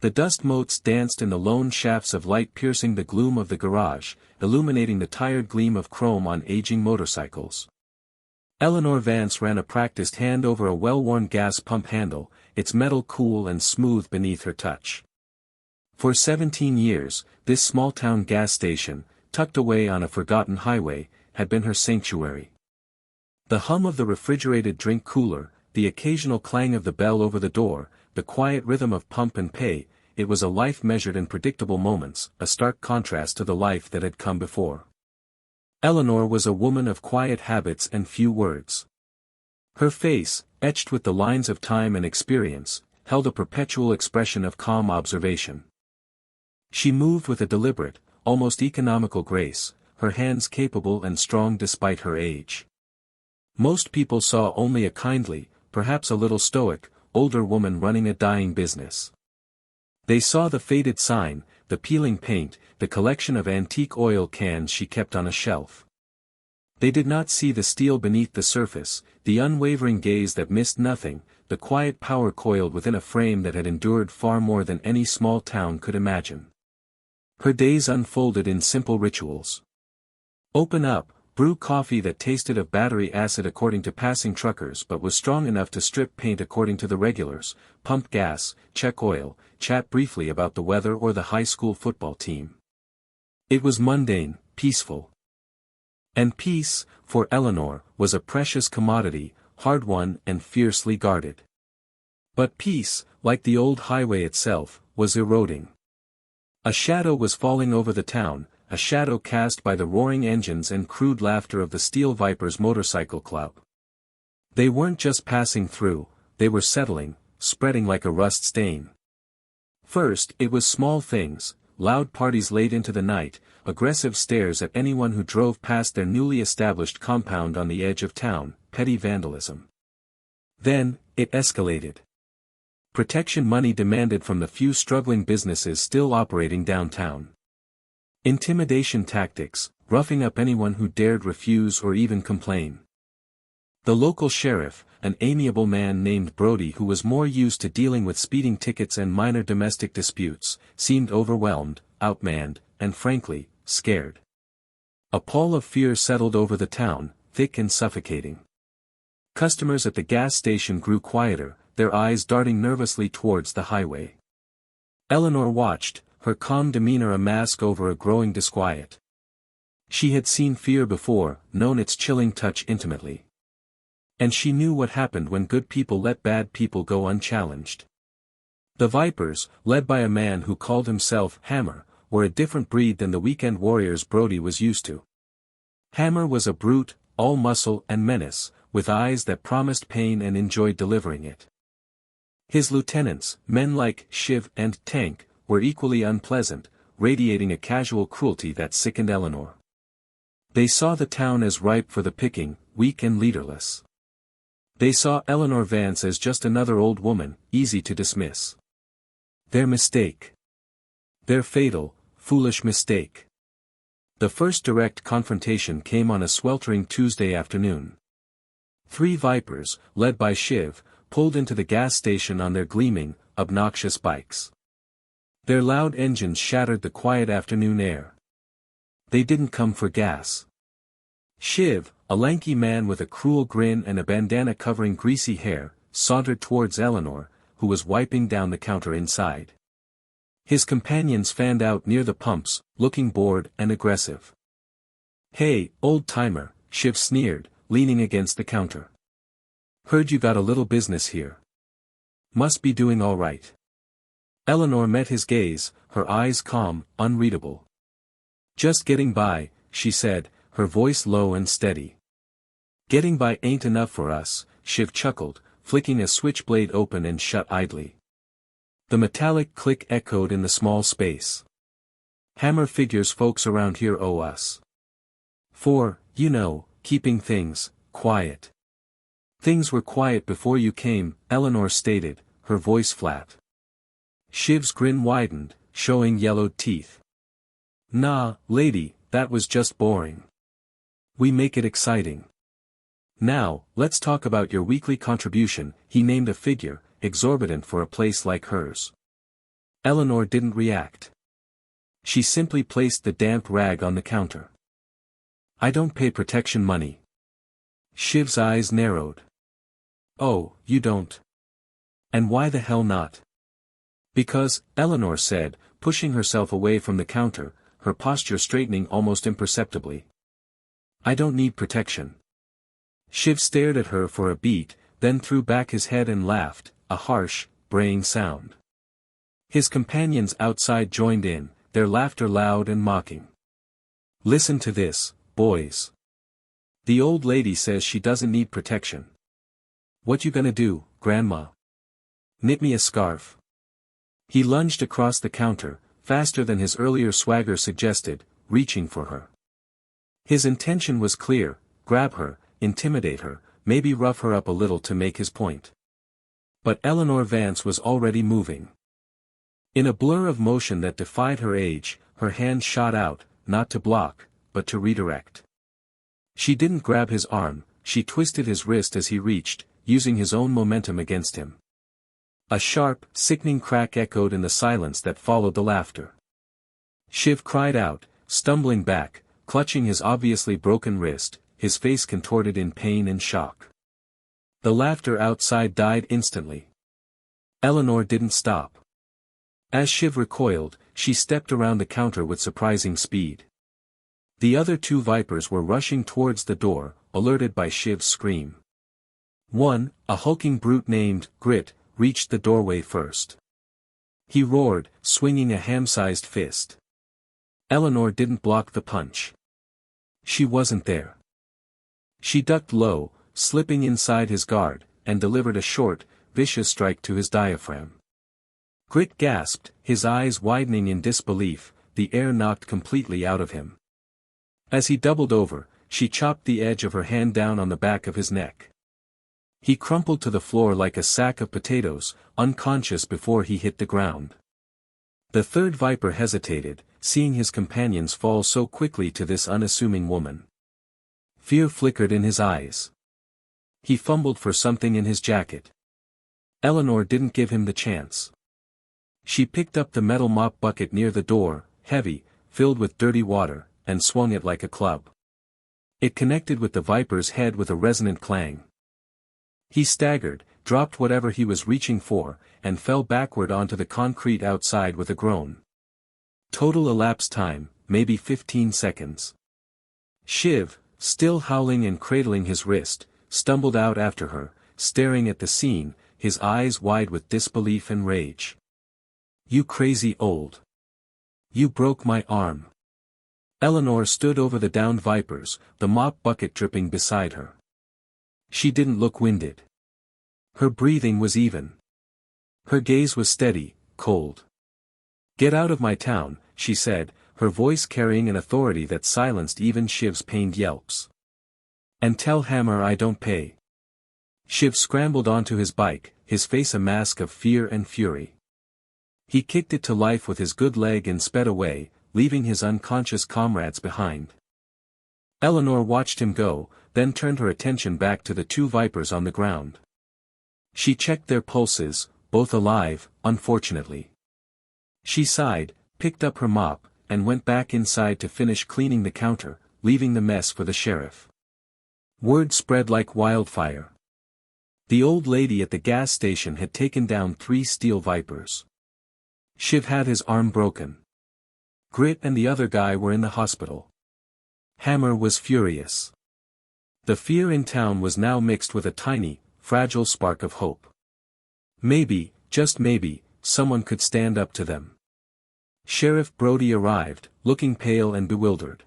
The dust motes danced in the lone shafts of light piercing the gloom of the garage, illuminating the tired gleam of chrome on aging motorcycles. Eleanor Vance ran a practiced hand over a well-worn gas pump handle, its metal cool and smooth beneath her touch. For 17 years, this small-town gas station, tucked away on a forgotten highway, had been her sanctuary. The hum of the refrigerated drink cooler, the occasional clang of the bell over the door, the quiet rhythm of pump and pay, it was a life measured in predictable moments, a stark contrast to the life that had come before. Eleanor was a woman of quiet habits and few words. Her face, etched with the lines of time and experience, held a perpetual expression of calm observation. She moved with a deliberate, almost economical grace, her hands capable and strong despite her age. Most people saw only a kindly, perhaps a little stoic, older woman running a dying business. They saw the faded sign, the peeling paint, the collection of antique oil cans she kept on a shelf. They did not see the steel beneath the surface, the unwavering gaze that missed nothing, the quiet power coiled within a frame that had endured far more than any small town could imagine. Her days unfolded in simple rituals. Open up, brew coffee that tasted of battery acid according to passing truckers but was strong enough to strip paint according to the regulars, pump gas, check oil, chat briefly about the weather or the high school football team. It was mundane, peaceful. And peace, for Eleanor, was a precious commodity, hard-won and fiercely guarded. But peace, like the old highway itself, was eroding. A shadow was falling over the town, a shadow cast by the roaring engines and crude laughter of the Steel Vipers Motorcycle Club. They weren't just passing through, they were settling, spreading like a rust stain. First, it was small things, loud parties late into the night, aggressive stares at anyone who drove past their newly established compound on the edge of town, petty vandalism. Then, it escalated. Protection money demanded from the few struggling businesses still operating downtown. Intimidation tactics, roughing up anyone who dared refuse or even complain. The local sheriff, an amiable man named Brody who was more used to dealing with speeding tickets and minor domestic disputes, seemed overwhelmed, outmanned, and frankly, scared. A pall of fear settled over the town, thick and suffocating. Customers at the gas station grew quieter, their eyes darting nervously towards the highway. Eleanor watched, her calm demeanor a mask over a growing disquiet. She had seen fear before, known its chilling touch intimately. And she knew what happened when good people let bad people go unchallenged. The Vipers, led by a man who called himself Hammer, were a different breed than the weekend warriors Brody was used to. Hammer was a brute, all muscle and menace, with eyes that promised pain and enjoyed delivering it. His lieutenants, men like Shiv and Tank, were equally unpleasant, radiating a casual cruelty that sickened Eleanor. They saw the town as ripe for the picking, weak and leaderless. They saw Eleanor Vance as just another old woman, easy to dismiss. Their mistake. Their fatal, foolish mistake. The first direct confrontation came on a sweltering Tuesday afternoon. 3 Vipers, led by Shiv, pulled into the gas station on their gleaming, obnoxious bikes. Their loud engines shattered the quiet afternoon air. They didn't come for gas. Shiv, a lanky man with a cruel grin and a bandana covering greasy hair, sauntered towards Eleanor, who was wiping down the counter inside. His companions fanned out near the pumps, looking bored and aggressive. "Hey, old-timer," Shiv sneered, leaning against the counter. "Heard you got a little business here. Must be doing all right." Eleanor met his gaze, her eyes calm, unreadable. "Just getting by," she said, her voice low and steady. "Getting by ain't enough for us," Shiv chuckled, flicking a switchblade open and shut idly. The metallic click echoed in the small space. "Hammer figures folks around here owe us. For, you know, keeping things quiet." "Things were quiet before you came," Eleanor stated, her voice flat. Shiv's grin widened, showing yellowed teeth. "Nah, lady, that was just boring. We make it exciting. Now, let's talk about your weekly contribution." He named a figure, exorbitant for a place like hers. Eleanor didn't react. She simply placed the damp rag on the counter. I don't pay protection money. Shiv's eyes narrowed. Oh, you don't? And why the hell not? Because, Eleanor said, pushing herself away from the counter, her posture straightening almost imperceptibly. I don't need protection. Shiv stared at her for a beat, then threw back his head and laughed, a harsh, braying sound. His companions outside joined in, their laughter loud and mocking. Listen to this, boys. The old lady says she doesn't need protection. What you gonna do, Grandma? Knit me a scarf. He lunged across the counter, faster than his earlier swagger suggested, reaching for her. His intention was clear: grab her, intimidate her, maybe rough her up a little to make his point. But Eleanor Vance was already moving. In a blur of motion that defied her age, her hand shot out, not to block, but to redirect. She didn't grab his arm, she twisted his wrist as he reached, using his own momentum against him. A sharp, sickening crack echoed in the silence that followed the laughter. Shiv cried out, stumbling back, clutching his obviously broken wrist, his face contorted in pain and shock. The laughter outside died instantly. Eleanor didn't stop. As Shiv recoiled, she stepped around the counter with surprising speed. The other two vipers were rushing towards the door, alerted by Shiv's scream. One, a hulking brute named Grit, reached the doorway first. He roared, swinging a ham-sized fist. Eleanor didn't block the punch. She wasn't there. She ducked low, slipping inside his guard, and delivered a short, vicious strike to his diaphragm. Grit gasped, his eyes widening in disbelief, the air knocked completely out of him. As he doubled over, she chopped the edge of her hand down on the back of his neck. He crumpled to the floor like a sack of potatoes, unconscious before he hit the ground. The third viper hesitated, seeing his companions fall so quickly to this unassuming woman. Fear flickered in his eyes. He fumbled for something in his jacket. Eleanor didn't give him the chance. She picked up the metal mop bucket near the door, heavy, filled with dirty water, and swung it like a club. It connected with the viper's head with a resonant clang. He staggered, dropped whatever he was reaching for, and fell backward onto the concrete outside with a groan. Total elapsed time, maybe 15 seconds. Shiv, still howling and cradling his wrist, stumbled out after her, staring at the scene, his eyes wide with disbelief and rage. You crazy old. You broke my arm. Eleanor stood over the downed vipers, the mop bucket dripping beside her. She didn't look winded. Her breathing was even. Her gaze was steady, cold. Get out of my town, she said, her voice carrying an authority that silenced even Shiv's pained yelps. And tell Hammer I don't pay. Shiv scrambled onto his bike, his face a mask of fear and fury. He kicked it to life with his good leg and sped away, leaving his unconscious comrades behind. Eleanor watched him go, then turned her attention back to the two vipers on the ground. She checked their pulses, both alive, unfortunately. She sighed, picked up her mop, and went back inside to finish cleaning the counter, leaving the mess for the sheriff. Word spread like wildfire. The old lady at the gas station had taken down 3 steel vipers. Shiv had his arm broken. Grit and the other guy were in the hospital. Hammer was furious. The fear in town was now mixed with a tiny, fragile spark of hope. Maybe, just maybe, someone could stand up to them. Sheriff Brody arrived, looking pale and bewildered.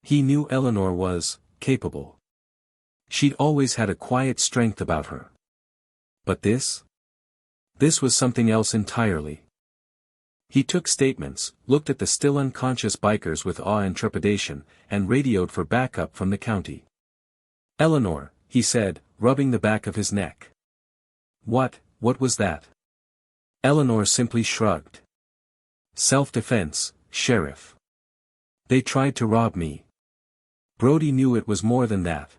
He knew Eleanor was capable. She'd always had a quiet strength about her. But this? This was something else entirely. He took statements, looked at the still unconscious bikers with awe and trepidation, and radioed for backup from the county. Eleanor, he said, rubbing the back of his neck. What was that? Eleanor simply shrugged. Self-defense, Sheriff. They tried to rob me. Brody knew it was more than that.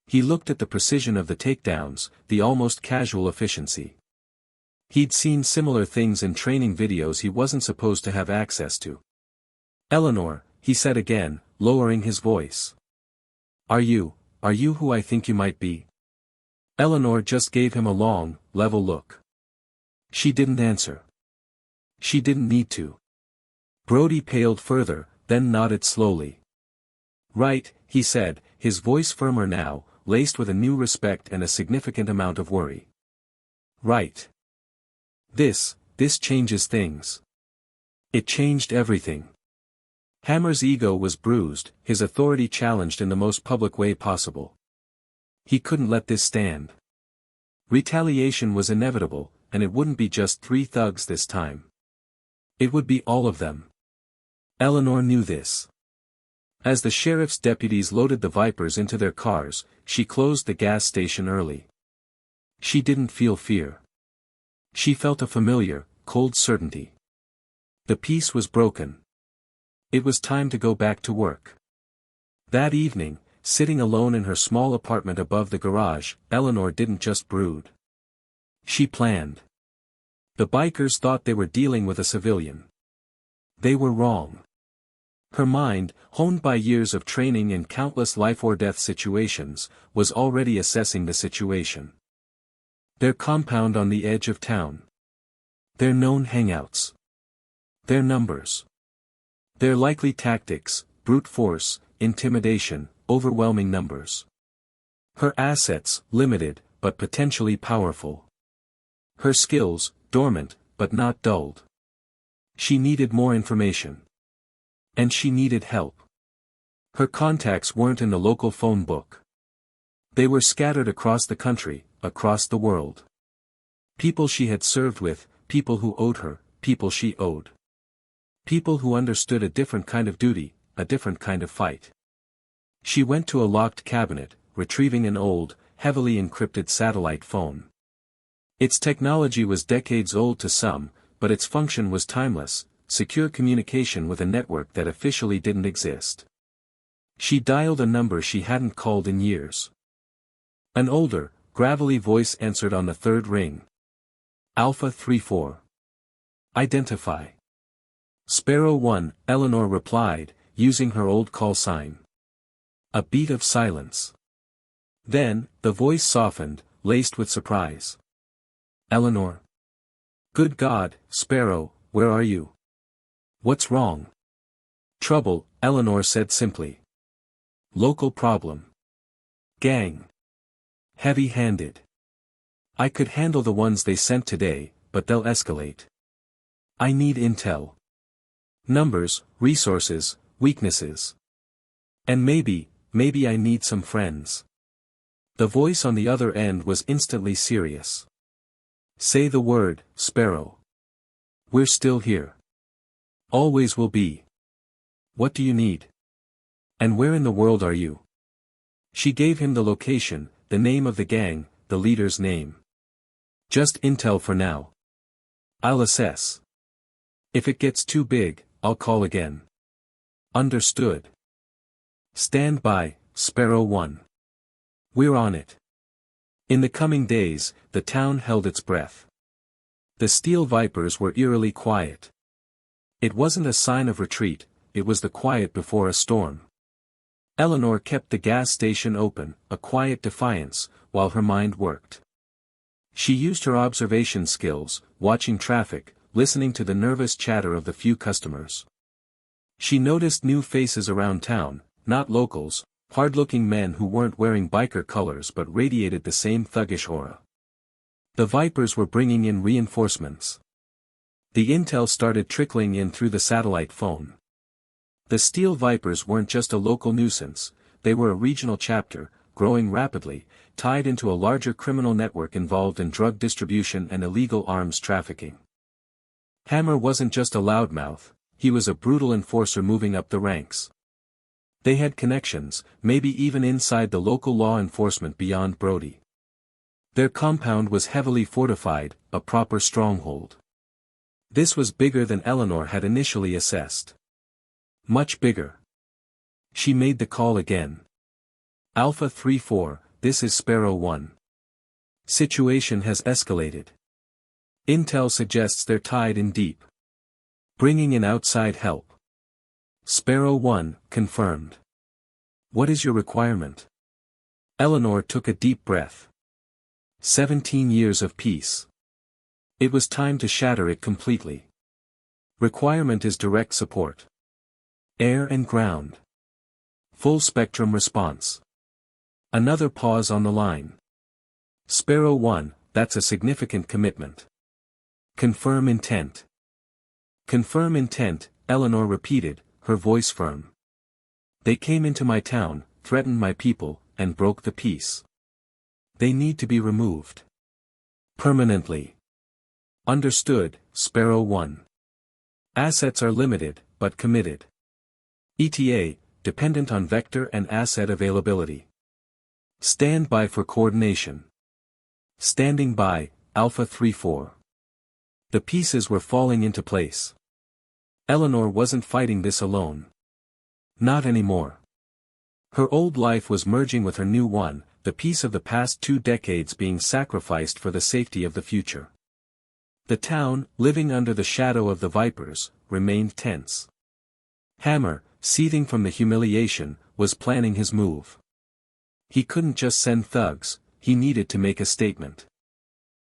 He looked at the precision of the takedowns, the almost casual efficiency. He'd seen similar things in training videos he wasn't supposed to have access to. Eleanor, he said again, lowering his voice. Are you who I think you might be? Eleanor just gave him a long, level look. She didn't answer. She didn't need to. Brody paled further, then nodded slowly. Right, he said, his voice firmer now, laced with a new respect and a significant amount of worry. Right. This changes things. It changed everything. Hammer's ego was bruised, his authority challenged in the most public way possible. He couldn't let this stand. Retaliation was inevitable, and it wouldn't be just 3 thugs this time. It would be all of them. Eleanor knew this. As the sheriff's deputies loaded the Vipers into their cars, she closed the gas station early. She didn't feel fear. She felt a familiar, cold certainty. The peace was broken. It was time to go back to work. That evening, sitting alone in her small apartment above the garage, Eleanor didn't just brood. She planned. The bikers thought they were dealing with a civilian. They were wrong. Her mind, honed by years of training in countless life-or-death situations, was already assessing the situation. Their compound on the edge of town. Their known hangouts. Their numbers. Their likely tactics, brute force, intimidation, overwhelming numbers. Her assets, limited, but potentially powerful. Her skills, dormant, but not dulled. She needed more information. And she needed help. Her contacts weren't in the local phone book. They were scattered across the country, across the world. People she had served with, people who owed her, people she owed. People who understood a different kind of duty, a different kind of fight. She went to a locked cabinet, retrieving an old, heavily encrypted satellite phone. Its technology was decades old to some, but its function was timeless, secure communication with a network that officially didn't exist. She dialed a number she hadn't called in years. An older, gravelly voice answered on the third ring. Alpha 34. Identify. Sparrow 1, Eleanor replied, using her old call sign. A beat of silence. Then, the voice softened, laced with surprise. Eleanor. Good God, Sparrow, where are you? What's wrong? Trouble, Eleanor said simply. Local problem. Gang. Heavy-handed. I could handle the ones they sent today, but they'll escalate. I need intel. Numbers, resources, weaknesses. And maybe I need some friends. The voice on the other end was instantly serious. Say the word, Sparrow. We're still here. Always will be. What do you need? And where in the world are you? She gave him the location, the name of the gang, the leader's name. Just intel for now. I'll assess. If it gets too big, I'll call again. Understood. Stand by, Sparrow 1. We're on it. In the coming days, the town held its breath. The Steel Vipers were eerily quiet. It wasn't a sign of retreat, it was the quiet before a storm. Eleanor kept the gas station open, a quiet defiance, while her mind worked. She used her observation skills, watching traffic, listening to the nervous chatter of the few customers. She noticed new faces around town, not locals, hard-looking men who weren't wearing biker colors but radiated the same thuggish aura. The Vipers were bringing in reinforcements. The intel started trickling in through the satellite phone. The Steel Vipers weren't just a local nuisance, they were a regional chapter, growing rapidly, tied into a larger criminal network involved in drug distribution and illegal arms trafficking. Hammer wasn't just a loudmouth, he was a brutal enforcer moving up the ranks. They had connections, maybe even inside the local law enforcement beyond Brody. Their compound was heavily fortified, a proper stronghold. This was bigger than Eleanor had initially assessed. Much bigger. She made the call again. Alpha 34, this is Sparrow 1. Situation has escalated. Intel suggests they're tied in deep. Bringing in outside help. Sparrow 1, confirmed. What is your requirement? Eleanor took a deep breath. 17 years of peace. It was time to shatter it completely. Requirement is direct support. Air and ground. Full spectrum response. Another pause on the line. Sparrow 1, that's a significant commitment. Confirm intent. Confirm intent, Eleanor repeated, her voice firm. They came into my town, threatened my people, and broke the peace. They need to be removed. Permanently. Understood, Sparrow 1. Assets are limited, but committed. ETA, dependent on vector and asset availability. Stand by for coordination. Standing by, Alpha 3-4. The pieces were falling into place. Eleanor wasn't fighting this alone. Not anymore. Her old life was merging with her new one, the peace of the past 2 decades being sacrificed for the safety of the future. The town, living under the shadow of the Vipers, remained tense. Hammer, seething from the humiliation, was planning his move. He couldn't just send thugs, he needed to make a statement.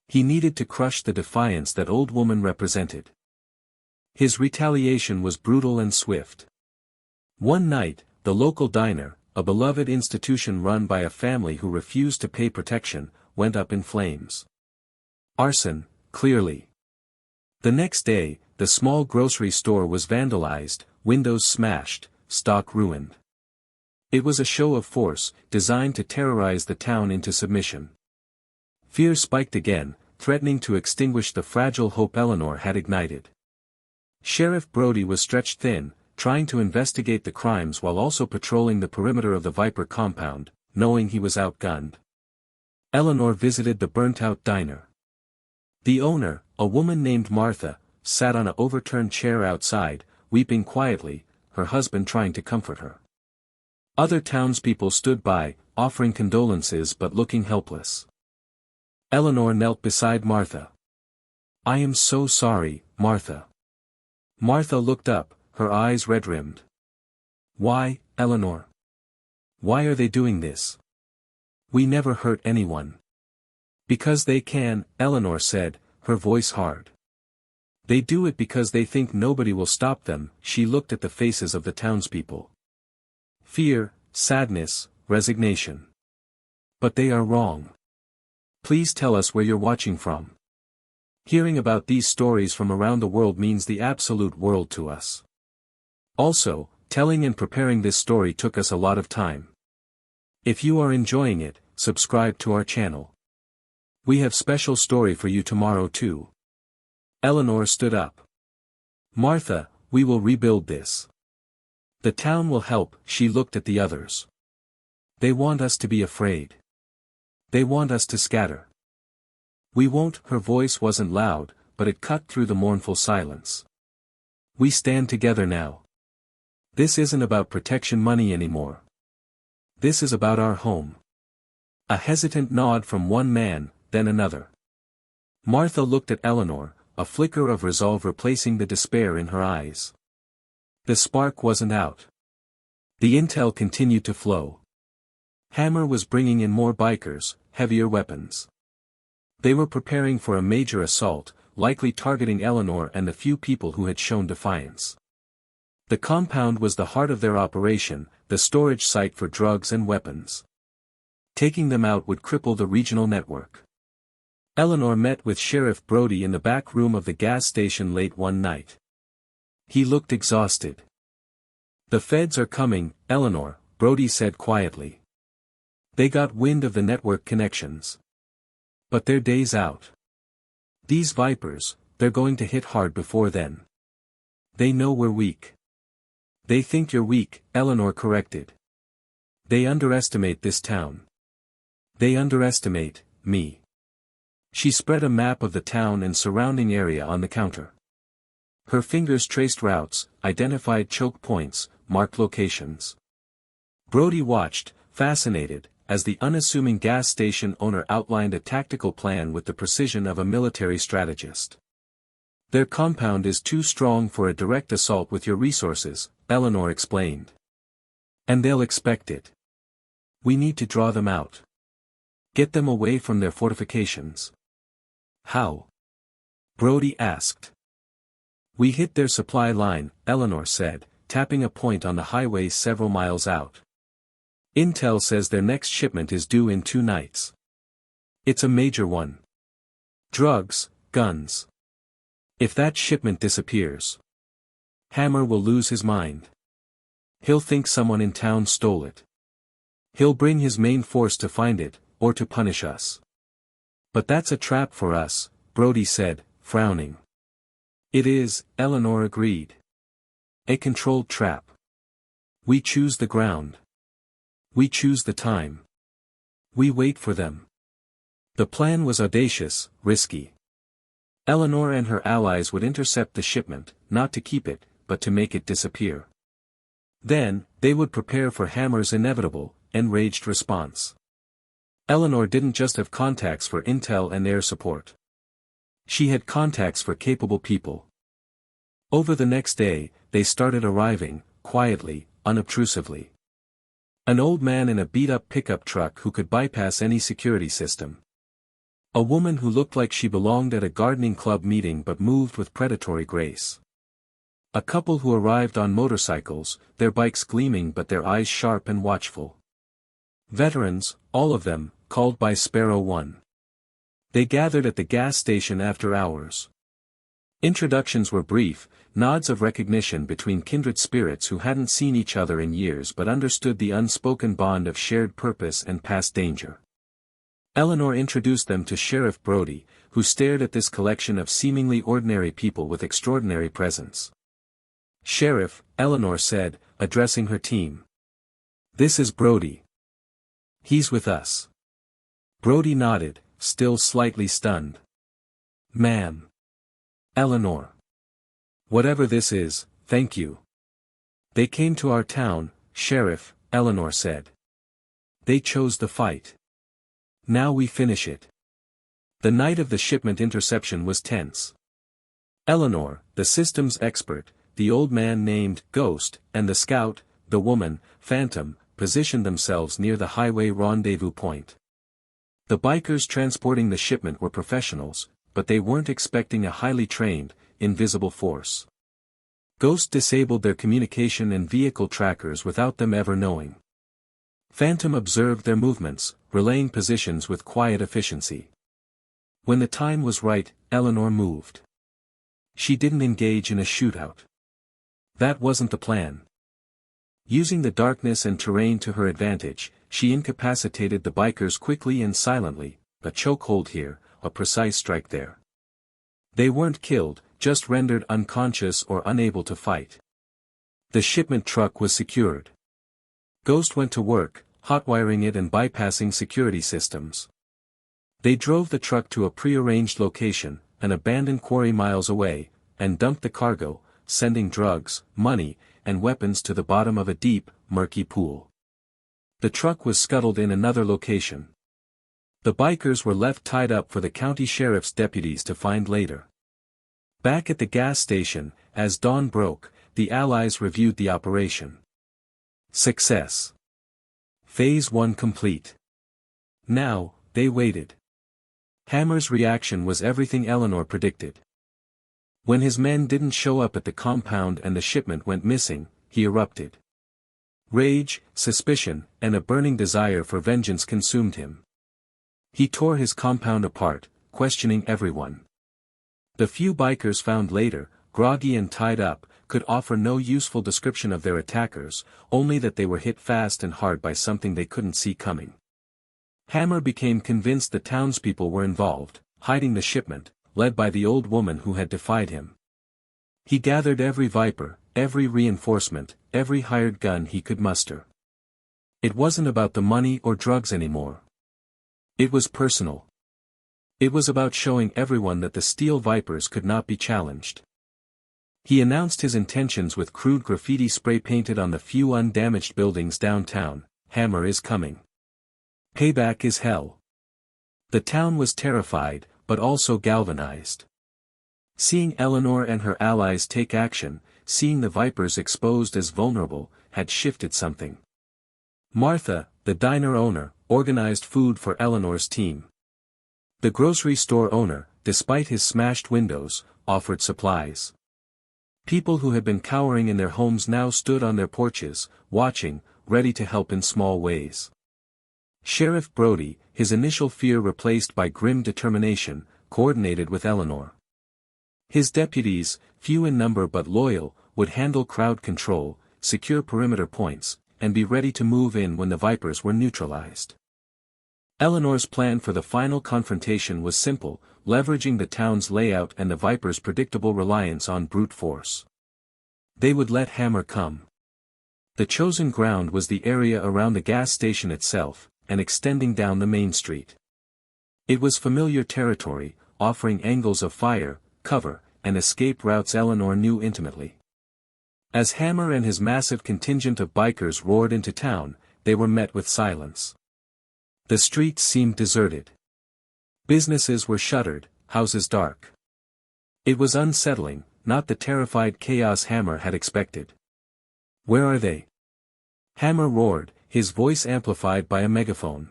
He needed to crush the defiance that old woman represented. His retaliation was brutal and swift. One night, the local diner, a beloved institution run by a family who refused to pay protection, went up in flames. Arson, clearly. The next day, the small grocery store was vandalized, windows smashed, stock ruined. It was a show of force, designed to terrorize the town into submission. Fear spiked again, threatening to extinguish the fragile hope Eleanor had ignited. Sheriff Brody was stretched thin, trying to investigate the crimes while also patrolling the perimeter of the Viper compound, knowing he was outgunned. Eleanor visited the burnt-out diner. The owner, a woman named Martha, sat on an overturned chair outside, weeping quietly, her husband trying to comfort her. Other townspeople stood by, offering condolences but looking helpless. Eleanor knelt beside Martha. "I am so sorry, Martha." Martha looked up, her eyes red-rimmed. "Why, Eleanor? Why are they doing this? We never hurt anyone." "Because they can," Eleanor said, her voice hard. "They do it because they think nobody will stop them." She looked at the faces of the townspeople. Fear, sadness, resignation. "But they are wrong. Please tell us where you're watching from. Hearing about these stories from around the world means the absolute world to us. Also, telling and preparing this story took us a lot of time. If you are enjoying it, subscribe to our channel. We have special story for you tomorrow too." Eleanor stood up. "Martha, we will rebuild this. The town will help." She looked at the others. "They want us to be afraid. They want us to scatter. We won't." Her voice wasn't loud, but it cut through the mournful silence. "We stand together now. This isn't about protection money anymore. This is about our home." A hesitant nod from one man, then another. Martha looked at Eleanor, a flicker of resolve replacing the despair in her eyes. The spark wasn't out. The intel continued to flow. Hammer was bringing in more bikers, heavier weapons. They were preparing for a major assault, likely targeting Eleanor and the few people who had shown defiance. The compound was the heart of their operation, the storage site for drugs and weapons. Taking them out would cripple the regional network. Eleanor met with Sheriff Brody in the back room of the gas station late one night. He looked exhausted. "The feds are coming, Eleanor," Brody said quietly. "They got wind of the network connections. But their day's out. These Vipers, they're going to hit hard before then. They know we're weak." "They think you're weak," Eleanor corrected. "They underestimate this town. They underestimate me." She spread a map of the town and surrounding area on the counter. Her fingers traced routes, identified choke points, marked locations. Brody watched, fascinated, as the unassuming gas station owner outlined a tactical plan with the precision of a military strategist. "Their compound is too strong for a direct assault with your resources," Eleanor explained. "And they'll expect it. We need to draw them out. Get them away from their fortifications." "How?" Brody asked. "We hit their supply line," Eleanor said, tapping a point on the highway several miles out. "Intel says their next shipment is due in 2 nights. It's a major one. Drugs, guns. If that shipment disappears, Hammer will lose his mind. He'll think someone in town stole it. He'll bring his main force to find it, or to punish us." "But that's a trap for us," Brody said, frowning. "It is," Eleanor agreed. "A controlled trap. We choose the ground. We choose the time. We wait for them." The plan was audacious, risky. Eleanor and her allies would intercept the shipment, not to keep it, but to make it disappear. Then, they would prepare for Hammer's inevitable, enraged response. Eleanor didn't just have contacts for intel and air support. She had contacts for capable people. Over the next day, they started arriving, quietly, unobtrusively. An old man in a beat-up pickup truck who could bypass any security system. A woman who looked like she belonged at a gardening club meeting but moved with predatory grace. A couple who arrived on motorcycles, their bikes gleaming but their eyes sharp and watchful. Veterans, all of them, called by Sparrow 1. They gathered at the gas station after hours. Introductions were brief, nods of recognition between kindred spirits who hadn't seen each other in years but understood the unspoken bond of shared purpose and past danger. Eleanor introduced them to Sheriff Brody, who stared at this collection of seemingly ordinary people with extraordinary presence. "Sheriff," Eleanor said, addressing her team. "This is Brody. He's with us." Brody nodded, still slightly stunned. "Ma'am. Eleanor. Whatever this is, thank you. They came to our town, Sheriff," Eleanor said. "They chose the fight. Now we finish it." The night of the shipment interception was tense. Eleanor, the systems expert, the old man named Ghost, and the scout, the woman, Phantom, positioned themselves near the highway rendezvous point. The bikers transporting the shipment were professionals, but they weren't expecting a highly trained, invisible force. Ghost disabled their communication and vehicle trackers without them ever knowing. Phantom observed their movements, relaying positions with quiet efficiency. When the time was right, Eleanor moved. She didn't engage in a shootout. That wasn't the plan. Using the darkness and terrain to her advantage, she incapacitated the bikers quickly and silently, a chokehold here, a precise strike there. They weren't killed, just rendered unconscious or unable to fight. The shipment truck was secured. Ghost went to work, hotwiring it and bypassing security systems. They drove the truck to a prearranged location, an abandoned quarry miles away, and dumped the cargo, sending drugs, money, and weapons to the bottom of a deep, murky pool. The truck was scuttled in another location. The bikers were left tied up for the county sheriff's deputies to find later. Back at the gas station, as dawn broke, the Allies reviewed the operation. Success. Phase 1 complete. Now, they waited. Hammer's reaction was everything Eleanor predicted. When his men didn't show up at the compound and the shipment went missing, he erupted. Rage, suspicion, and a burning desire for vengeance consumed him. He tore his compound apart, questioning everyone. The few bikers found later, groggy and tied up, could offer no useful description of their attackers, only that they were hit fast and hard by something they couldn't see coming. Hammer became convinced the townspeople were involved, hiding the shipment, led by the old woman who had defied him. He gathered every Viper, every reinforcement, every hired gun he could muster. It wasn't about the money or drugs anymore. It was personal. It was about showing everyone that the Steel Vipers could not be challenged. He announced his intentions with crude graffiti spray painted on the few undamaged buildings downtown. Hammer is coming. Payback is hell. The town was terrified, but also galvanized. Seeing Eleanor and her allies take action, seeing the Vipers exposed as vulnerable, had shifted something. Martha, the diner owner, organized food for Eleanor's team. The grocery store owner, despite his smashed windows, offered supplies. People who had been cowering in their homes now stood on their porches, watching, ready to help in small ways. Sheriff Brody, his initial fear replaced by grim determination, coordinated with Eleanor. His deputies, few in number but loyal, would handle crowd control, secure perimeter points, and be ready to move in when the Vipers were neutralized. Eleanor's plan for the final confrontation was simple, leveraging the town's layout and the Vipers' predictable reliance on brute force. They would let Hammer come. The chosen ground was the area around the gas station itself, and extending down the main street. It was familiar territory, offering angles of fire, cover, and escape routes Eleanor knew intimately. As Hammer and his massive contingent of bikers roared into town, they were met with silence. The streets seemed deserted. Businesses were shuttered, houses dark. It was unsettling, not the terrified chaos Hammer had expected. "Where are they?" Hammer roared, his voice amplified by a megaphone.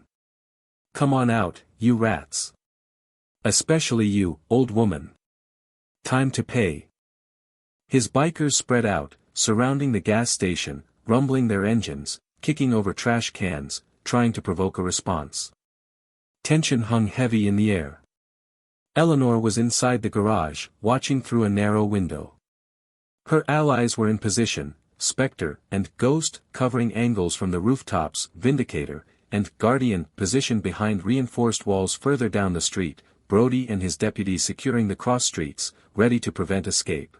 "Come on out, you rats. Especially you, old woman. Time to pay." His bikers spread out, surrounding the gas station, rumbling their engines, kicking over trash cans, trying to provoke a response. Tension hung heavy in the air. Eleanor was inside the garage, watching through a narrow window. Her allies were in position, Spectre and Ghost covering angles from the rooftops, Vindicator and Guardian positioned behind reinforced walls further down the street, Brody and his deputies securing the cross streets, ready to prevent escape.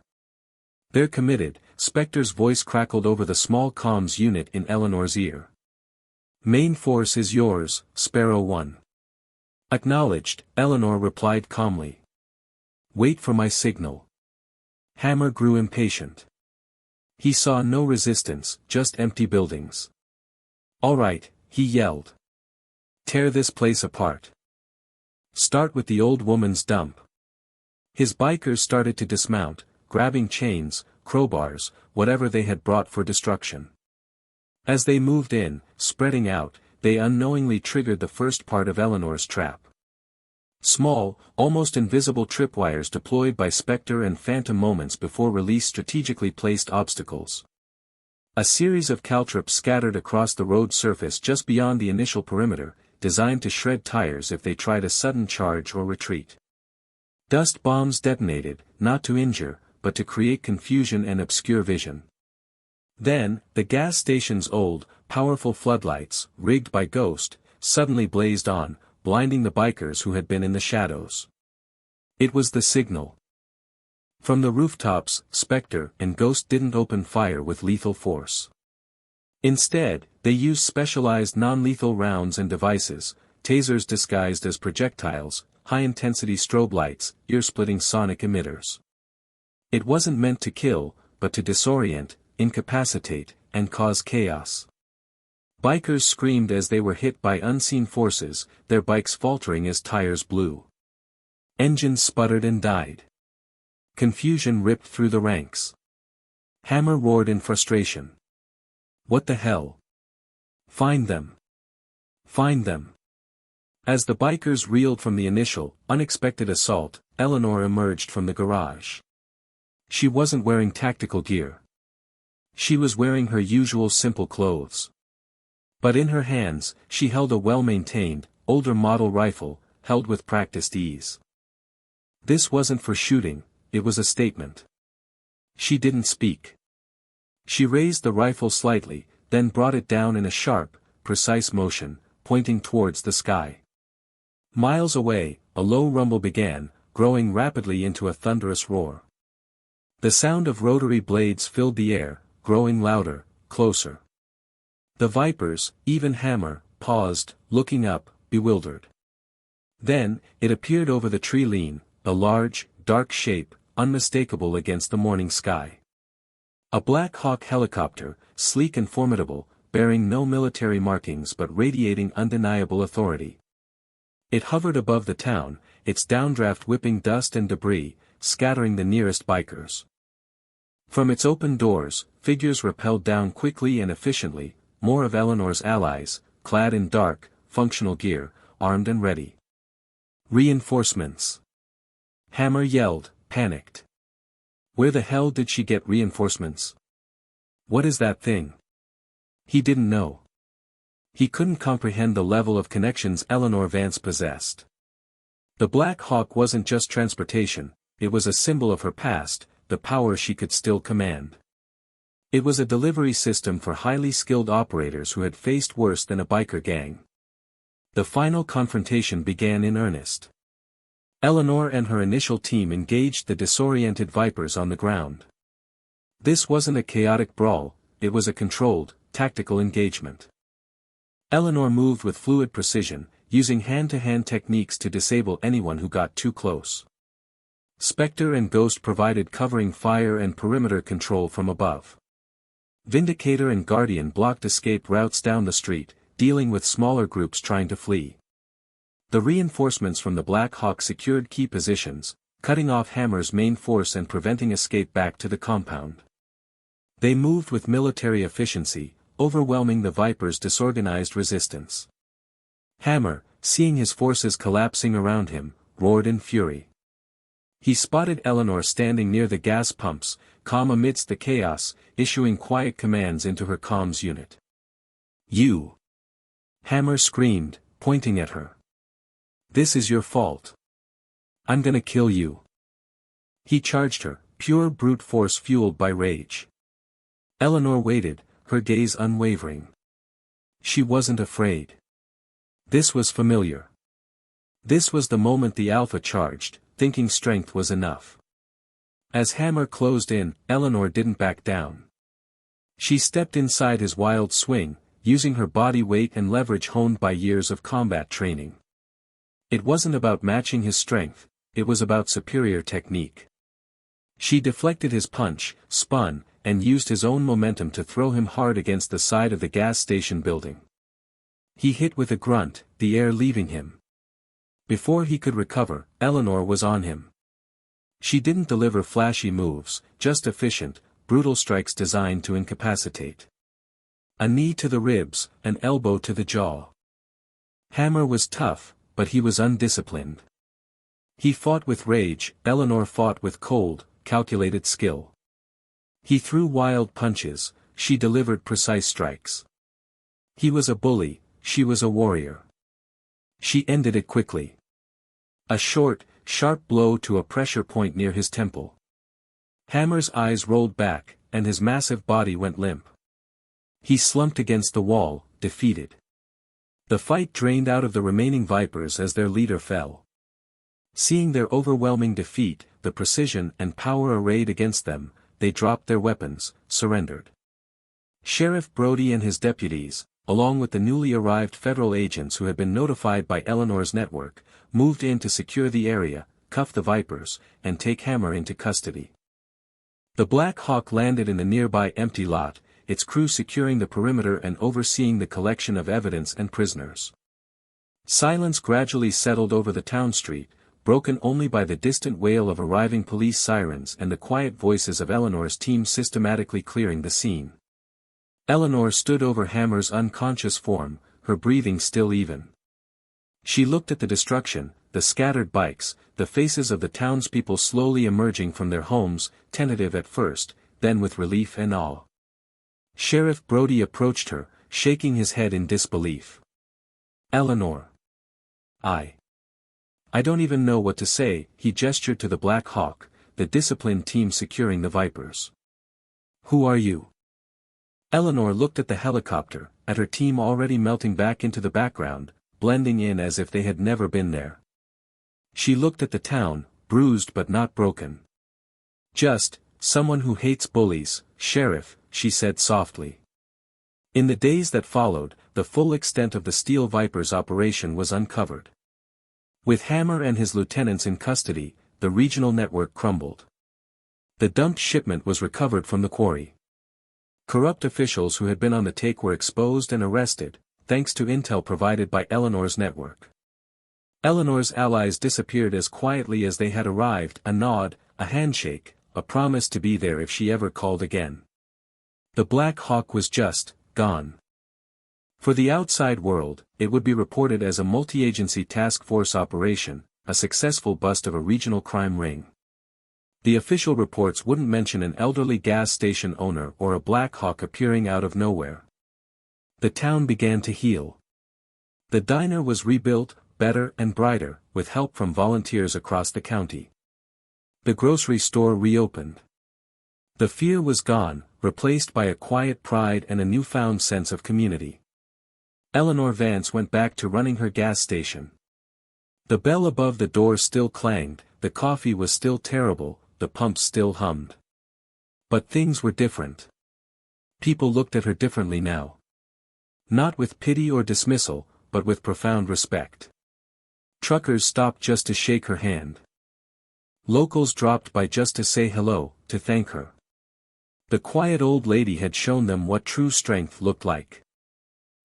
"They're committed," Spectre's voice crackled over the small comms unit in Eleanor's ear. "Main force is yours, Sparrow 1. "Acknowledged," Eleanor replied calmly. "Wait for my signal." Hammer grew impatient. He saw no resistance, just empty buildings. "All right," he yelled. "Tear this place apart. Start with the old woman's dump." His bikers started to dismount, grabbing chains, crowbars, whatever they had brought for destruction. As they moved in, spreading out, they unknowingly triggered the first part of Eleanor's trap. Small, almost invisible tripwires deployed by Spectre and Phantom moments before release strategically placed obstacles. A series of caltrops scattered across the road surface just beyond the initial perimeter, designed to shred tires if they tried a sudden charge or retreat. Dust bombs detonated, not to injure, but to create confusion and obscure vision. Then, the gas station's old, powerful floodlights, rigged by Ghost, suddenly blazed on, blinding the bikers who had been in the shadows. It was the signal. From the rooftops, Spectre and Ghost didn't open fire with lethal force. Instead, they used specialized non-lethal rounds and devices, tasers disguised as projectiles, high-intensity strobe lights, ear-splitting sonic emitters. It wasn't meant to kill, but to disorient, incapacitate, and cause chaos. Bikers screamed as they were hit by unseen forces, their bikes faltering as tires blew. Engines sputtered and died. Confusion ripped through the ranks. Hammer roared in frustration. "What the hell? Find them! Find them!" As the bikers reeled from the initial, unexpected assault, Eleanor emerged from the garage. She wasn't wearing tactical gear. She was wearing her usual simple clothes. But in her hands, she held a well-maintained, older model rifle, held with practiced ease. This wasn't for shooting, it was a statement. She didn't speak. She raised the rifle slightly, then brought it down in a sharp, precise motion, pointing towards the sky. Miles away, a low rumble began, growing rapidly into a thunderous roar. The sound of rotary blades filled the air, growing louder, closer. The Vipers, even Hammer, paused, looking up, bewildered. Then, it appeared over the tree line, a large, dark shape, unmistakable against the morning sky. A Black Hawk helicopter, sleek and formidable, bearing no military markings but radiating undeniable authority. It hovered above the town, its downdraft whipping dust and debris, scattering the nearest bikers. From its open doors, figures rappelled down quickly and efficiently, more of Eleanor's allies, clad in dark, functional gear, armed and ready. Reinforcements. Hammer yelled, panicked. Where the hell did she get reinforcements? What is that thing? He didn't know. He couldn't comprehend the level of connections Eleanor Vance possessed. The Black Hawk wasn't just transportation, it was a symbol of her past, the power she could still command. It was a delivery system for highly skilled operators who had faced worse than a biker gang. The final confrontation began in earnest. Eleanor and her initial team engaged the disoriented Vipers on the ground. This wasn't a chaotic brawl, it was a controlled, tactical engagement. Eleanor moved with fluid precision, using hand-to-hand techniques to disable anyone who got too close. Spectre and Ghost provided covering fire and perimeter control from above. Vindicator and Guardian blocked escape routes down the street, dealing with smaller groups trying to flee. The reinforcements from the Black Hawk secured key positions, cutting off Hammer's main force and preventing escape back to the compound. They moved with military efficiency, overwhelming the Viper's disorganized resistance. Hammer, seeing his forces collapsing around him, roared in fury. He spotted Eleanor standing near the gas pumps, calm amidst the chaos, issuing quiet commands into her comms unit. "You!" Hammer screamed, pointing at her. "This is your fault. I'm gonna kill you." He charged her, pure brute force fueled by rage. Eleanor waited, her gaze unwavering. She wasn't afraid. This was familiar. This was the moment the Alpha charged, thinking strength was enough. As Hammer closed in, Eleanor didn't back down. She stepped inside his wild swing, using her body weight and leverage honed by years of combat training. It wasn't about matching his strength, it was about superior technique. She deflected his punch, spun, and used his own momentum to throw him hard against the side of the gas station building. He hit with a grunt, the air leaving him. Before he could recover, Eleanor was on him. She didn't deliver flashy moves, just efficient, brutal strikes designed to incapacitate. A knee to the ribs, an elbow to the jaw. Hammer was tough, but he was undisciplined. He fought with rage, Eleanor fought with cold, calculated skill. He threw wild punches, she delivered precise strikes. He was a bully, she was a warrior. She ended it quickly. A short, sharp blow to a pressure point near his temple. Hammer's eyes rolled back, and his massive body went limp. He slumped against the wall, defeated. The fight drained out of the remaining Vipers as their leader fell. Seeing their overwhelming defeat, the precision and power arrayed against them, they dropped their weapons, surrendered. Sheriff Brody and his deputies, along with the newly arrived federal agents who had been notified by Eleanor's network, moved in to secure the area, cuff the Vipers, and take Hammer into custody. The Black Hawk landed in the nearby empty lot, its crew securing the perimeter and overseeing the collection of evidence and prisoners. Silence gradually settled over the town street, broken only by the distant wail of arriving police sirens and the quiet voices of Eleanor's team systematically clearing the scene. Eleanor stood over Hammer's unconscious form, her breathing still even. She looked at the destruction, the scattered bikes, the faces of the townspeople slowly emerging from their homes, tentative at first, then with relief and awe. Sheriff Brody approached her, shaking his head in disbelief. "Eleanor. I don't even know what to say," he gestured to the Black Hawk, the disciplined team securing the Vipers. "Who are you?" Eleanor looked at the helicopter, at her team already melting back into the background, blending in as if they had never been there. She looked at the town, bruised but not broken. "Just, someone who hates bullies, Sheriff," she said softly. In the days that followed, the full extent of the Steel Vipers operation was uncovered. With Hammer and his lieutenants in custody, the regional network crumbled. The dumped shipment was recovered from the quarry. Corrupt officials who had been on the take were exposed and arrested, thanks to intel provided by Eleanor's network. Eleanor's allies disappeared as quietly as they had arrived, a nod, a handshake, a promise to be there if she ever called again. The Black Hawk was just gone. For the outside world, it would be reported as a multi-agency task force operation, a successful bust of a regional crime ring. The official reports wouldn't mention an elderly gas station owner or a Black Hawk appearing out of nowhere. The town began to heal. The diner was rebuilt, better and brighter, with help from volunteers across the county. The grocery store reopened. The fear was gone, replaced by a quiet pride and a newfound sense of community. Eleanor Vance went back to running her gas station. The bell above the door still clanged, the coffee was still terrible, the pumps still hummed. But things were different. People looked at her differently now. Not with pity or dismissal, but with profound respect. Truckers stopped just to shake her hand. Locals dropped by just to say hello, to thank her. The quiet old lady had shown them what true strength looked like.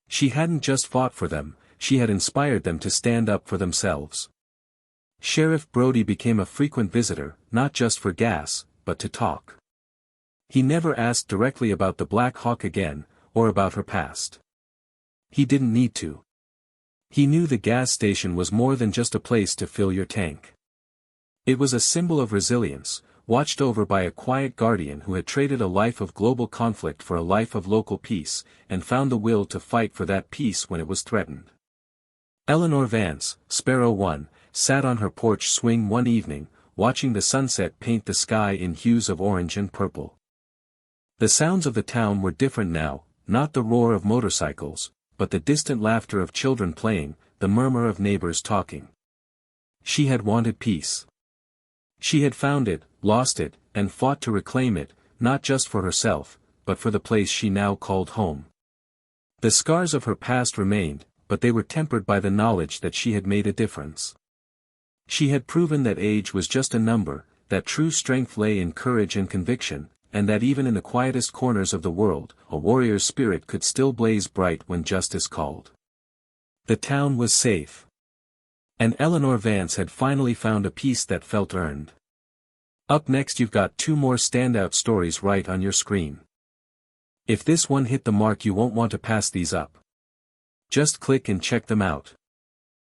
She hadn't just fought for them, she had inspired them to stand up for themselves. Sheriff Brody became a frequent visitor, not just for gas, but to talk. He never asked directly about the Black Hawk again, or about her past. He didn't need to. He knew the gas station was more than just a place to fill your tank. It was a symbol of resilience, watched over by a quiet guardian who had traded a life of global conflict for a life of local peace, and found the will to fight for that peace when it was threatened. Eleanor Vance, Sparrow 1, sat on her porch swing one evening, watching the sunset paint the sky in hues of orange and purple. The sounds of the town were different now, not the roar of motorcycles, but the distant laughter of children playing, the murmur of neighbors talking. She had wanted peace. She had found it, lost it, and fought to reclaim it, not just for herself, but for the place she now called home. The scars of her past remained, but they were tempered by the knowledge that she had made a difference. She had proven that age was just a number, that true strength lay in courage and conviction, and that even in the quietest corners of the world, a warrior's spirit could still blaze bright when justice called. The town was safe. And Eleanor Vance had finally found a peace that felt earned. Up next, you've got two more standout stories right on your screen. If this one hit the mark, you won't want to pass these up. Just click and check them out.